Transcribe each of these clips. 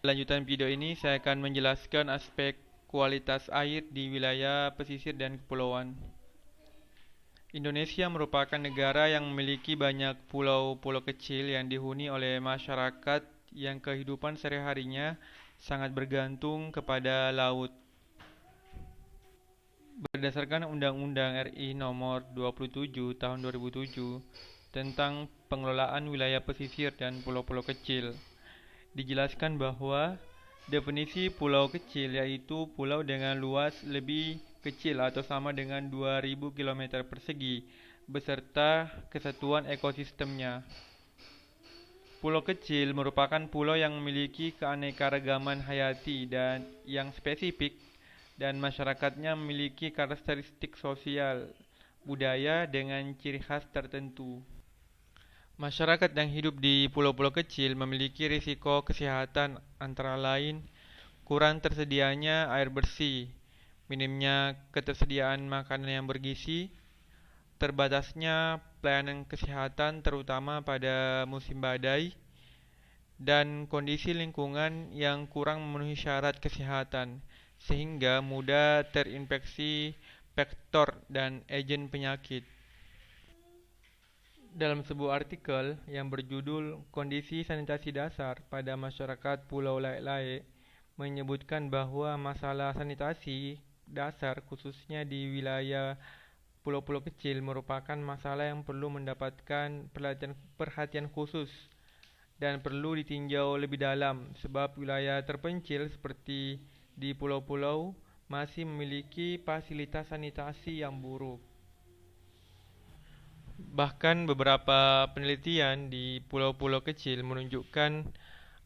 Lanjutan video ini saya akan menjelaskan aspek kualitas air di wilayah pesisir dan kepulauan. Indonesia merupakan negara yang memiliki banyak pulau-pulau kecil yang dihuni oleh masyarakat yang kehidupan sehari-harinya sangat bergantung kepada laut. Berdasarkan Undang-Undang RI Nomor 27 Tahun 2007 tentang pengelolaan wilayah pesisir dan pulau-pulau kecil, dijelaskan bahwa definisi pulau kecil yaitu pulau dengan luas lebih kecil atau sama dengan 2000 km persegi beserta kesatuan ekosistemnya. Pulau kecil merupakan pulau yang memiliki keanekaragaman hayati dan yang spesifik dan masyarakatnya memiliki karakteristik sosial budaya dengan ciri khas tertentu. Masyarakat yang hidup di pulau-pulau kecil memiliki risiko kesehatan antara lain kurang tersedianya air bersih, minimnya ketersediaan makanan yang bergizi, terbatasnya pelayanan kesehatan terutama pada musim badai, dan kondisi lingkungan yang kurang memenuhi syarat kesehatan sehingga mudah terinfeksi vektor dan agen penyakit. Dalam sebuah artikel yang berjudul Kondisi Sanitasi Dasar pada Masyarakat Pulau Laik-Laik menyebutkan bahwa masalah sanitasi dasar khususnya di wilayah pulau-pulau kecil merupakan masalah yang perlu mendapatkan perhatian khusus dan perlu ditinjau lebih dalam sebab wilayah terpencil seperti di pulau-pulau masih memiliki fasilitas sanitasi yang buruk. Bahkan beberapa penelitian di pulau-pulau kecil menunjukkan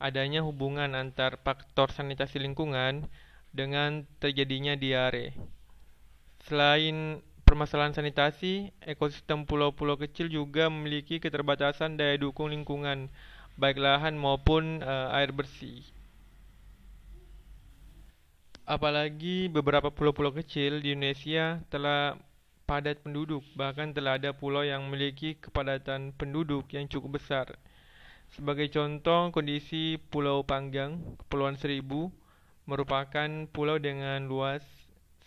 adanya hubungan antar faktor sanitasi lingkungan dengan terjadinya diare. Selain permasalahan sanitasi, ekosistem pulau-pulau kecil juga memiliki keterbatasan daya dukung lingkungan, baik lahan maupun air bersih. Apalagi beberapa pulau-pulau kecil di Indonesia telah padat penduduk, bahkan telah ada pulau yang memiliki kepadatan penduduk yang cukup besar. Sebagai contoh, kondisi Pulau Panggang, Kepulauan Seribu, merupakan pulau dengan luas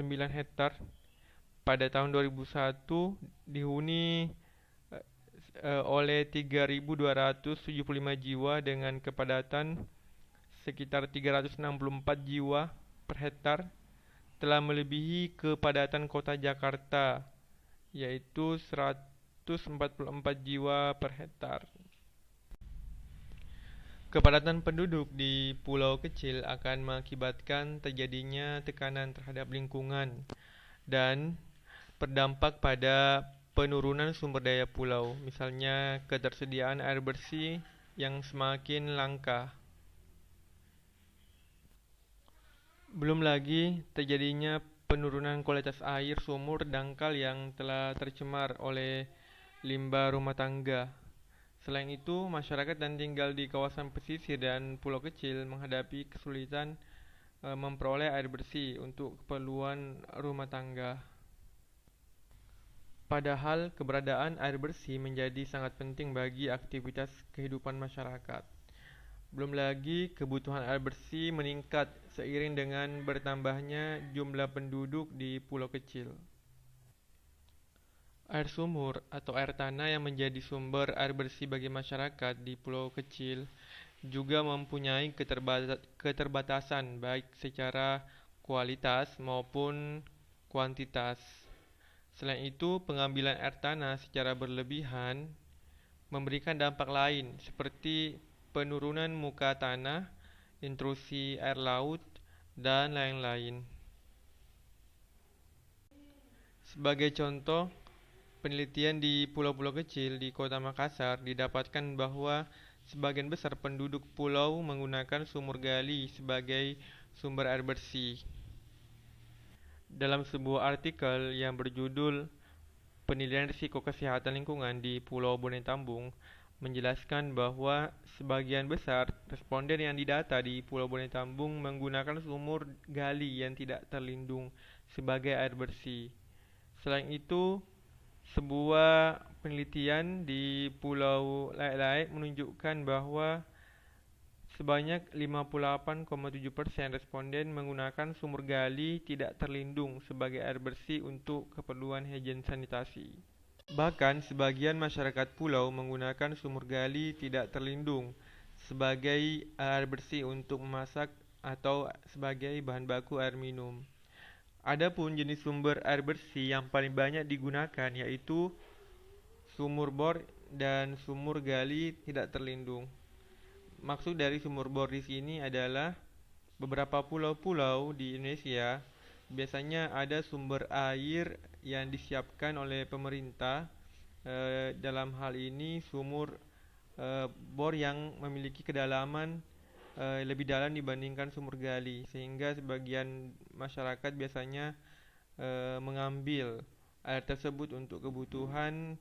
9 hektar. Pada tahun 2001 dihuni oleh 3.275 jiwa dengan kepadatan sekitar 364 jiwa per hektar, telah melebihi kepadatan kota Jakarta yaitu 144 jiwa per hektar. Kepadatan penduduk di pulau kecil akan mengakibatkan terjadinya tekanan terhadap lingkungan dan berdampak pada penurunan sumber daya pulau, misalnya ketersediaan air bersih yang semakin langka. Belum lagi terjadinya penurunan kualitas air sumur dangkal yang telah tercemar oleh limbah rumah tangga. Selain itu, masyarakat yang tinggal di kawasan pesisir dan pulau kecil menghadapi kesulitan memperoleh air bersih untuk keperluan rumah tangga. Padahal keberadaan air bersih menjadi sangat penting bagi aktivitas kehidupan masyarakat. Belum lagi kebutuhan air bersih meningkat seiring dengan bertambahnya jumlah penduduk di pulau kecil. Air sumur atau air tanah yang menjadi sumber air bersih bagi masyarakat di pulau kecil juga mempunyai keterbatasan baik secara kualitas maupun kuantitas. Selain itu, pengambilan air tanah secara berlebihan memberikan dampak lain seperti penurunan muka tanah, intrusi air laut, dan lain-lain. Sebagai contoh, penelitian di pulau-pulau kecil di Kota Makassar didapatkan bahwa sebagian besar penduduk pulau menggunakan sumur gali sebagai sumber air bersih. Dalam sebuah artikel yang berjudul Penilaian Risiko Kesehatan Lingkungan di Pulau Bonetambung menjelaskan bahwa sebagian besar responden yang didata di Pulau Bonetambung menggunakan sumur gali yang tidak terlindung sebagai air bersih. Selain itu, sebuah penelitian di Pulau Laik-Laik menunjukkan bahwa Sebanyak 58,7% responden menggunakan sumur gali tidak terlindung sebagai air bersih untuk keperluan higien sanitasi. Bahkan sebagian masyarakat pulau menggunakan sumur gali tidak terlindung sebagai air bersih untuk memasak atau sebagai bahan baku air minum. Adapun jenis sumber air bersih yang paling banyak digunakan yaitu sumur bor dan sumur gali tidak terlindung. Maksud dari sumur bor di sini adalah beberapa pulau-pulau di Indonesia biasanya ada sumber air yang disiapkan oleh pemerintah. Dalam hal ini sumur bor yang memiliki kedalaman lebih dalam dibandingkan sumur gali, sehingga sebagian masyarakat biasanya mengambil air tersebut untuk kebutuhan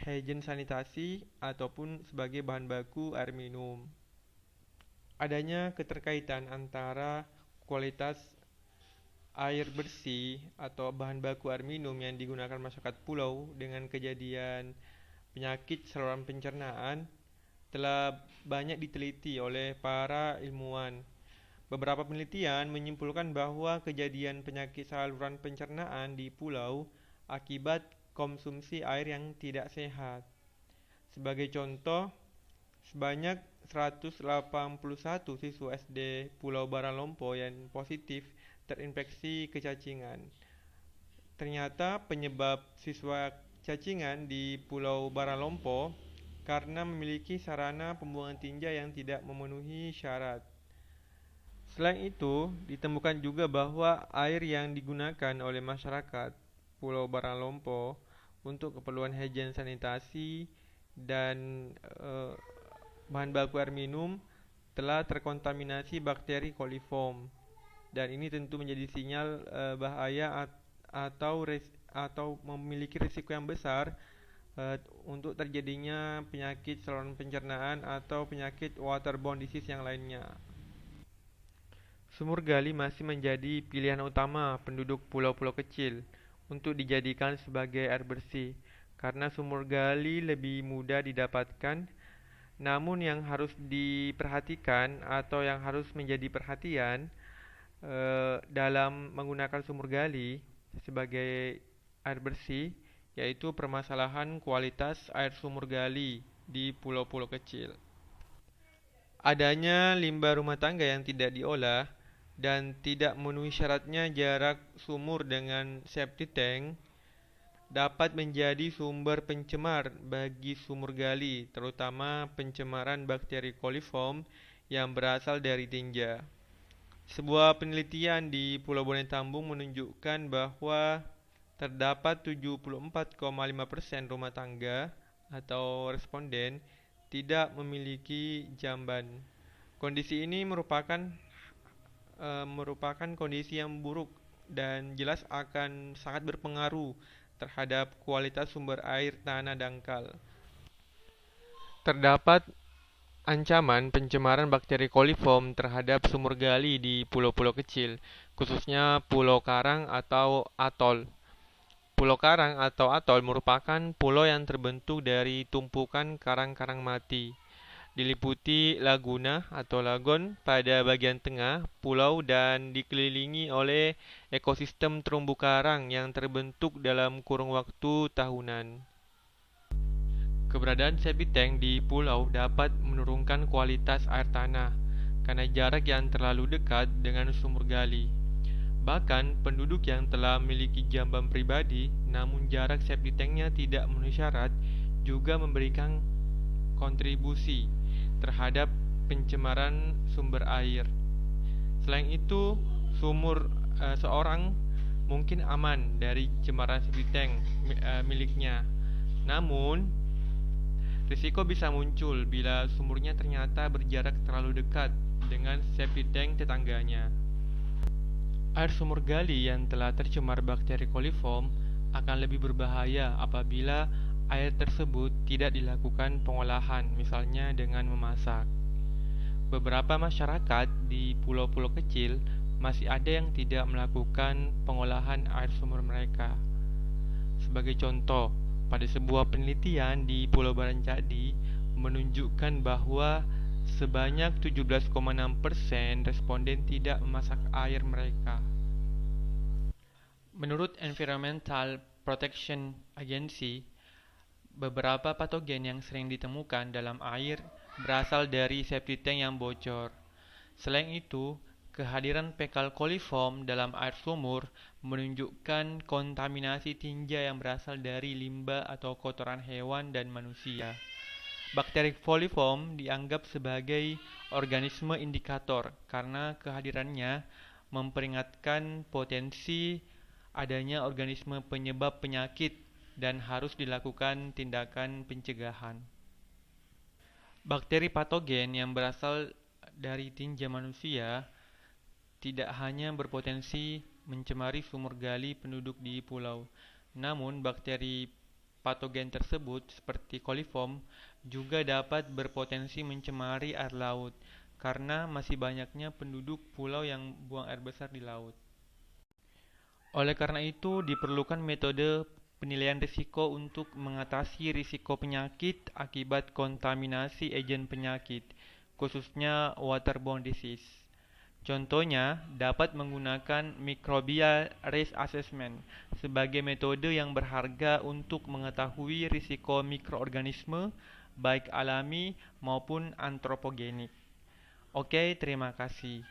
higien sanitasi ataupun sebagai bahan baku air minum. Adanya keterkaitan antara kualitas air bersih atau bahan baku air minum yang digunakan masyarakat pulau dengan kejadian penyakit saluran pencernaan telah banyak diteliti oleh para ilmuwan. Beberapa penelitian menyimpulkan bahwa kejadian penyakit saluran pencernaan di pulau akibat konsumsi air yang tidak sehat. Sebagai contoh, sebanyak 181 siswa SD Pulau Baralompo yang positif terinfeksi kecacingan. Ternyata penyebab siswa cacingan di Pulau Baralompo karena memiliki sarana pembuangan tinja yang tidak memenuhi syarat. Selain itu, ditemukan juga bahwa air yang digunakan oleh masyarakat Pulau Baralompo untuk keperluan higien sanitasi dan bahan baku air minum telah terkontaminasi bakteri coliform, dan ini tentu menjadi sinyal bahaya atau memiliki risiko yang besar untuk terjadinya penyakit saluran pencernaan atau penyakit waterborne disease yang lainnya. Sumur gali masih menjadi pilihan utama penduduk pulau-pulau kecil untuk dijadikan sebagai air bersih, karena sumur gali lebih mudah didapatkan. Namun yang harus diperhatikan atau yang harus menjadi perhatian dalam menggunakan sumur gali sebagai air bersih yaitu permasalahan kualitas air sumur gali di pulau-pulau kecil. Adanya limbah rumah tangga yang tidak diolah dan tidak memenuhi syaratnya jarak sumur dengan septic tank dapat menjadi sumber pencemar bagi sumur gali, terutama pencemaran bakteri coliform yang berasal dari tinja. Sebuah penelitian di Pulau Bonai Tambung menunjukkan bahwa terdapat 74,5% rumah tangga atau responden tidak memiliki jamban. Kondisi ini merupakan kondisi yang buruk dan jelas akan sangat berpengaruh terhadap kualitas sumber air tanah dangkal. Terdapat ancaman pencemaran bakteri coliform terhadap sumur gali di pulau-pulau kecil, khususnya Pulau Karang atau atol. Pulau Karang atau atol merupakan pulau yang terbentuk dari tumpukan karang-karang mati. Diliputi laguna atau lagon pada bagian tengah pulau dan dikelilingi oleh ekosistem terumbu karang yang terbentuk dalam kurun waktu tahunan. Keberadaan septic tank di pulau dapat menurunkan kualitas air tanah karena jarak yang terlalu dekat dengan sumur gali. Bahkan penduduk yang telah memiliki jamban pribadi namun jarak septic tanknya tidak memenuhi syarat juga memberikan kontribusi terhadap pencemaran sumber air. Selain itu, sumur seorang mungkin aman dari cemaran septic tank miliknya. Namun, risiko bisa muncul bila sumurnya ternyata berjarak terlalu dekat dengan septic tank tetangganya. Air sumur gali yang telah tercemar bakteri coliform akan lebih berbahaya apabila air tersebut tidak dilakukan pengolahan, misalnya dengan memasak. Beberapa masyarakat di pulau-pulau kecil masih ada yang tidak melakukan pengolahan air sumur mereka. Sebagai contoh, pada sebuah penelitian di Pulau Barancadi menunjukkan bahwa Sebanyak 17,6% responden tidak memasak air mereka. Menurut Environmental Protection Agency, beberapa patogen yang sering ditemukan dalam air berasal dari septic tank yang bocor. Selain itu, kehadiran fekal coliform dalam air sumur menunjukkan kontaminasi tinja yang berasal dari limbah atau kotoran hewan dan manusia. Bakteri coliform dianggap sebagai organisme indikator karena kehadirannya memperingatkan potensi adanya organisme penyebab penyakit dan harus dilakukan tindakan pencegahan. Bakteri patogen yang berasal dari tinja manusia tidak hanya berpotensi mencemari sumur gali penduduk di pulau, namun bakteri patogen tersebut seperti coliform juga dapat berpotensi mencemari air laut karena masih banyaknya penduduk pulau yang buang air besar di laut. Oleh karena itu, diperlukan metode penilaian risiko untuk mengatasi risiko penyakit akibat kontaminasi agen penyakit, khususnya waterborne disease. Contohnya, dapat menggunakan microbial risk assessment sebagai metode yang berharga untuk mengetahui risiko mikroorganisme, baik alami maupun antropogenik. Oke, terima kasih.